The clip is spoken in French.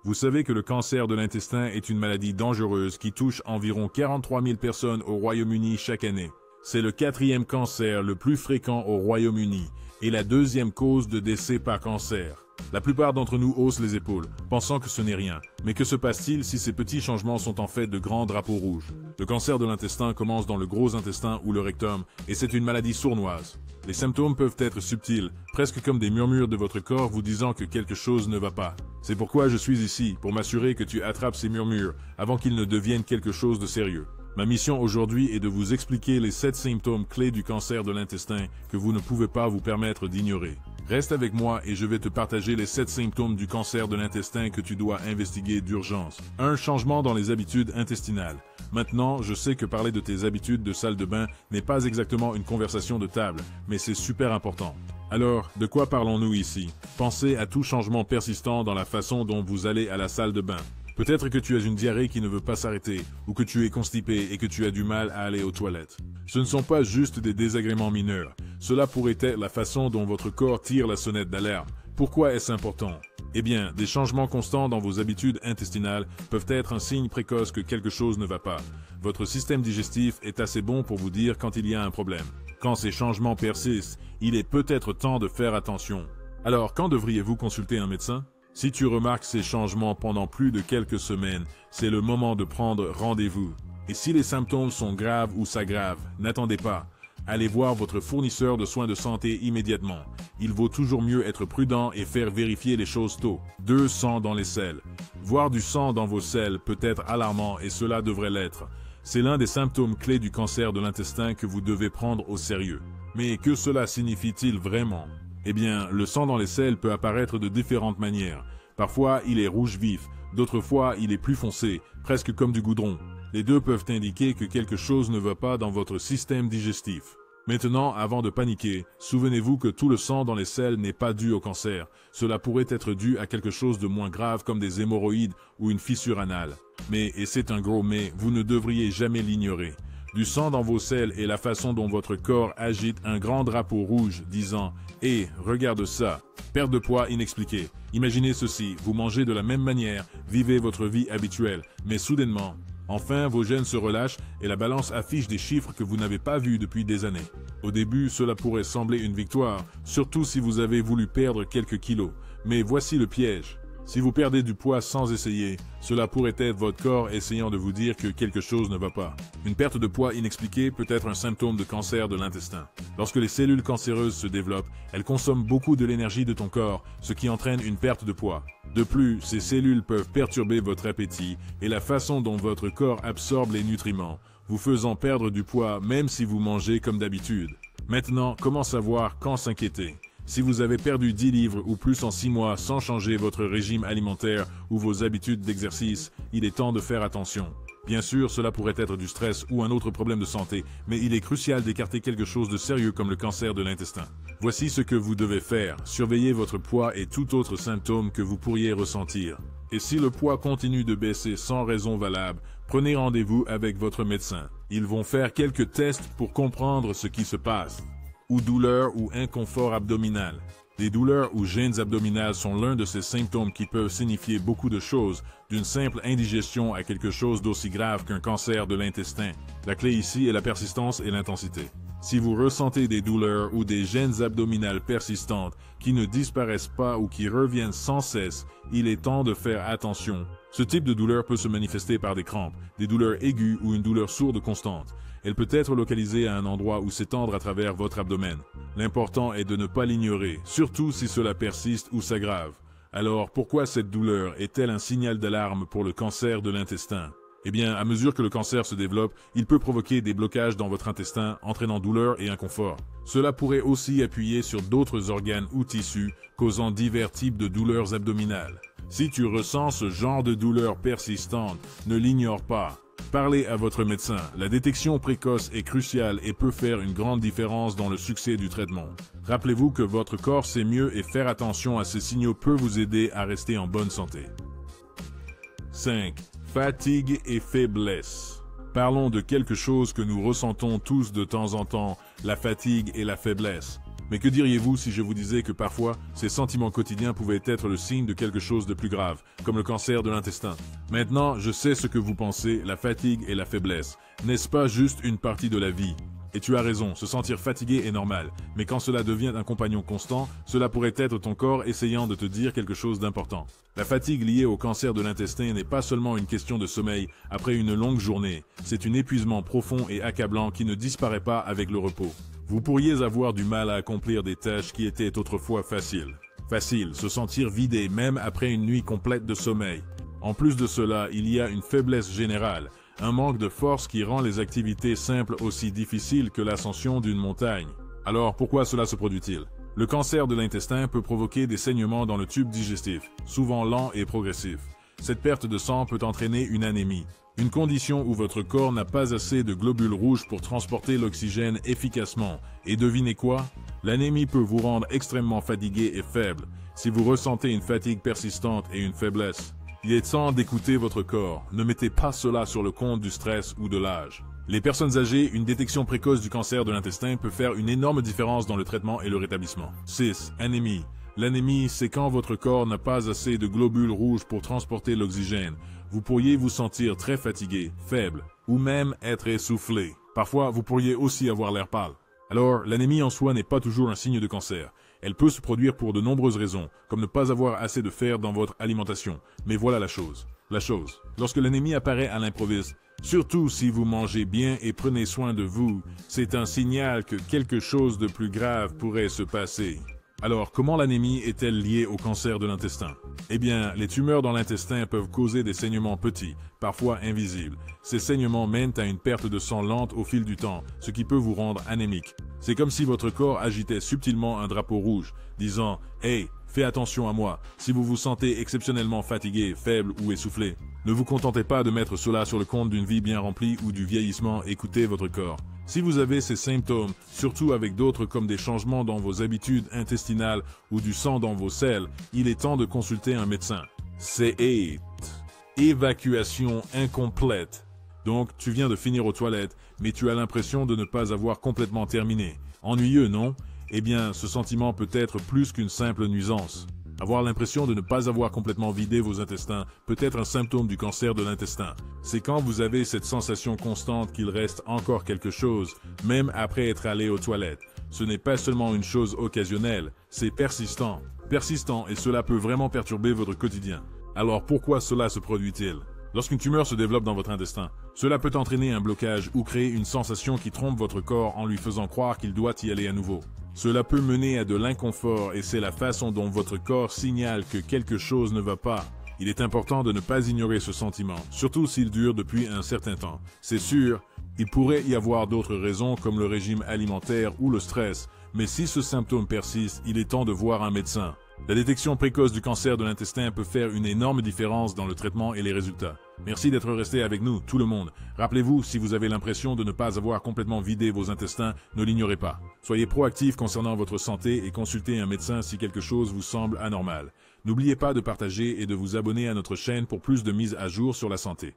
Vous savez que le cancer de l'intestin est une maladie dangereuse qui touche environ 43 000 personnes au Royaume-Uni chaque année. C'est le 4e cancer le plus fréquent au Royaume-Uni et la 2e cause de décès par cancer. La plupart d'entre nous haussent les épaules, pensant que ce n'est rien. Mais que se passe-t-il si ces petits changements sont en fait de grands drapeaux rouges? Le cancer de l'intestin commence dans le gros intestin ou le rectum, et c'est une maladie sournoise. Les symptômes peuvent être subtils, presque comme des murmures de votre corps vous disant que quelque chose ne va pas. C'est pourquoi je suis ici, pour m'assurer que tu attrapes ces murmures, avant qu'ils ne deviennent quelque chose de sérieux. Ma mission aujourd'hui est de vous expliquer les 7 symptômes clés du cancer de l'intestin que vous ne pouvez pas vous permettre d'ignorer. Reste avec moi et je vais te partager les 7 symptômes du cancer de l'intestin que tu dois investiguer d'urgence. 1. Changement dans les habitudes intestinales. Maintenant, je sais que parler de tes habitudes de salle de bain n'est pas exactement une conversation de table, mais c'est super important. Alors, de quoi parlons-nous ici? Pensez à tout changement persistant dans la façon dont vous allez à la salle de bain. Peut-être que tu as une diarrhée qui ne veut pas s'arrêter, ou que tu es constipé et que tu as du mal à aller aux toilettes. Ce ne sont pas juste des désagréments mineurs. Cela pourrait être la façon dont votre corps tire la sonnette d'alarme. Pourquoi est-ce important? Eh bien, des changements constants dans vos habitudes intestinales peuvent être un signe précoce que quelque chose ne va pas. Votre système digestif est assez bon pour vous dire quand il y a un problème. Quand ces changements persistent, il est peut-être temps de faire attention. Alors, quand devriez-vous consulter un médecin? Si tu remarques ces changements pendant plus de quelques semaines, c'est le moment de prendre rendez-vous. Et si les symptômes sont graves ou s'aggravent, n'attendez pas. Allez voir votre fournisseur de soins de santé immédiatement. Il vaut toujours mieux être prudent et faire vérifier les choses tôt. 2. Sang dans les selles. Voir du sang dans vos selles peut être alarmant et cela devrait l'être. C'est l'un des symptômes clés du cancer de l'intestin que vous devez prendre au sérieux. Mais que cela signifie-t-il vraiment? Eh bien, le sang dans les selles peut apparaître de différentes manières. Parfois, il est rouge vif, d'autres fois, il est plus foncé, presque comme du goudron. Les deux peuvent indiquer que quelque chose ne va pas dans votre système digestif. Maintenant, avant de paniquer, souvenez-vous que tout le sang dans les selles n'est pas dû au cancer. Cela pourrait être dû à quelque chose de moins grave comme des hémorroïdes ou une fissure anale. Mais, et c'est un gros mais, vous ne devriez jamais l'ignorer. Du sang dans vos selles est la façon dont votre corps agite un grand drapeau rouge, disant « Hé, regarde ça !» Perte de poids inexpliquée. Imaginez ceci, vous mangez de la même manière, vivez votre vie habituelle, mais soudainement, enfin vos gènes se relâchent et la balance affiche des chiffres que vous n'avez pas vus depuis des années. Au début, cela pourrait sembler une victoire, surtout si vous avez voulu perdre quelques kilos. Mais voici le piège. Si vous perdez du poids sans essayer, cela pourrait être votre corps essayant de vous dire que quelque chose ne va pas. Une perte de poids inexpliquée peut être un symptôme de cancer de l'intestin. Lorsque les cellules cancéreuses se développent, elles consomment beaucoup de l'énergie de ton corps, ce qui entraîne une perte de poids. De plus, ces cellules peuvent perturber votre appétit et la façon dont votre corps absorbe les nutriments, vous faisant perdre du poids même si vous mangez comme d'habitude. Maintenant, comment savoir quand s'inquiéter? Si vous avez perdu 10 livres ou plus en 6 mois sans changer votre régime alimentaire ou vos habitudes d'exercice, il est temps de faire attention. Bien sûr, cela pourrait être du stress ou un autre problème de santé, mais il est crucial d'écarter quelque chose de sérieux comme le cancer de l'intestin. Voici ce que vous devez faire. Surveillez votre poids et tout autre symptôme que vous pourriez ressentir. Et si le poids continue de baisser sans raison valable, prenez rendez-vous avec votre médecin. Ils vont faire quelques tests pour comprendre ce qui se passe. Ou douleur ou inconfort abdominal. Les douleurs ou gênes abdominales sont l'un de ces symptômes qui peuvent signifier beaucoup de choses, d'une simple indigestion à quelque chose d'aussi grave qu'un cancer de l'intestin. La clé ici est la persistance et l'intensité. Si vous ressentez des douleurs ou des gênes abdominales persistantes qui ne disparaissent pas ou qui reviennent sans cesse, il est temps de faire attention. Ce type de douleur peut se manifester par des crampes, des douleurs aiguës ou une douleur sourde constante. Elle peut être localisée à un endroit ou s'étendre à travers votre abdomen. L'important est de ne pas l'ignorer, surtout si cela persiste ou s'aggrave. Alors, pourquoi cette douleur est-elle un signal d'alarme pour le cancer de l'intestin? Eh bien, à mesure que le cancer se développe, il peut provoquer des blocages dans votre intestin, entraînant douleur et inconfort. Cela pourrait aussi appuyer sur d'autres organes ou tissus, causant divers types de douleurs abdominales. Si tu ressens ce genre de douleur persistante, ne l'ignore pas. Parlez à votre médecin. La détection précoce est cruciale et peut faire une grande différence dans le succès du traitement. Rappelez-vous que votre corps sait mieux et faire attention à ces signaux peut vous aider à rester en bonne santé. 5. Fatigue et faiblesse. Parlons de quelque chose que nous ressentons tous de temps en temps, la fatigue et la faiblesse. Mais que diriez-vous si je vous disais que parfois, ces sentiments quotidiens pouvaient être le signe de quelque chose de plus grave, comme le cancer de l'intestin? Maintenant, je sais ce que vous pensez, la fatigue et la faiblesse. N'est-ce pas juste une partie de la vie? Et tu as raison, se sentir fatigué est normal, mais quand cela devient un compagnon constant, cela pourrait être ton corps essayant de te dire quelque chose d'important. La fatigue liée au cancer de l'intestin n'est pas seulement une question de sommeil après une longue journée, c'est un épuisement profond et accablant qui ne disparaît pas avec le repos. Vous pourriez avoir du mal à accomplir des tâches qui étaient autrefois faciles. Facile, se sentir vidé même après une nuit complète de sommeil. En plus de cela, il y a une faiblesse générale, un manque de force qui rend les activités simples aussi difficiles que l'ascension d'une montagne. Alors pourquoi cela se produit-il? Le cancer de l'intestin peut provoquer des saignements dans le tube digestif, souvent lents et progressifs. Cette perte de sang peut entraîner une anémie, une condition où votre corps n'a pas assez de globules rouges pour transporter l'oxygène efficacement. Et devinez quoi? L'anémie peut vous rendre extrêmement fatigué et faible, si vous ressentez une fatigue persistante et une faiblesse. Il est temps d'écouter votre corps. Ne mettez pas cela sur le compte du stress ou de l'âge. Les personnes âgées, une détection précoce du cancer de l'intestin peut faire une énorme différence dans le traitement et le rétablissement. 6. Anémie. L'anémie, c'est quand votre corps n'a pas assez de globules rouges pour transporter l'oxygène. Vous pourriez vous sentir très fatigué, faible, ou même être essoufflé. Parfois, vous pourriez aussi avoir l'air pâle. Alors, l'anémie en soi n'est pas toujours un signe de cancer. Elle peut se produire pour de nombreuses raisons, comme ne pas avoir assez de fer dans votre alimentation. Mais voilà la chose. Lorsque l'anémie apparaît à l'improviste, surtout si vous mangez bien et prenez soin de vous, c'est un signal que quelque chose de plus grave pourrait se passer. Alors, comment l'anémie est-elle liée au cancer de l'intestin? Eh bien, les tumeurs dans l'intestin peuvent causer des saignements petits, parfois invisibles. Ces saignements mènent à une perte de sang lente au fil du temps, ce qui peut vous rendre anémique. C'est comme si votre corps agitait subtilement un drapeau rouge, disant « Hey, fais attention à moi » si vous vous sentez exceptionnellement fatigué, faible ou essoufflé. Ne vous contentez pas de mettre cela sur le compte d'une vie bien remplie ou du vieillissement, écoutez votre corps. Si vous avez ces symptômes, surtout avec d'autres comme des changements dans vos habitudes intestinales ou du sang dans vos selles, il est temps de consulter un médecin. C8. Évacuation incomplète. Donc, tu viens de finir aux toilettes, mais tu as l'impression de ne pas avoir complètement terminé. Ennuyeux, non? Eh bien, ce sentiment peut être plus qu'une simple nuisance. Avoir l'impression de ne pas avoir complètement vidé vos intestins peut être un symptôme du cancer de l'intestin. C'est quand vous avez cette sensation constante qu'il reste encore quelque chose, même après être allé aux toilettes. Ce n'est pas seulement une chose occasionnelle, c'est persistant. Persistant, et cela peut vraiment perturber votre quotidien. Alors pourquoi cela se produit-il? Lorsqu'une tumeur se développe dans votre intestin, cela peut entraîner un blocage ou créer une sensation qui trompe votre corps en lui faisant croire qu'il doit y aller à nouveau. Cela peut mener à de l'inconfort et c'est la façon dont votre corps signale que quelque chose ne va pas. Il est important de ne pas ignorer ce sentiment, surtout s'il dure depuis un certain temps. C'est sûr, il pourrait y avoir d'autres raisons comme le régime alimentaire ou le stress, mais si ce symptôme persiste, il est temps de voir un médecin. La détection précoce du cancer de l'intestin peut faire une énorme différence dans le traitement et les résultats. Merci d'être resté avec nous, tout le monde. Rappelez-vous, si vous avez l'impression de ne pas avoir complètement vidé vos intestins, ne l'ignorez pas. Soyez proactif concernant votre santé et consultez un médecin si quelque chose vous semble anormal. N'oubliez pas de partager et de vous abonner à notre chaîne pour plus de mises à jour sur la santé.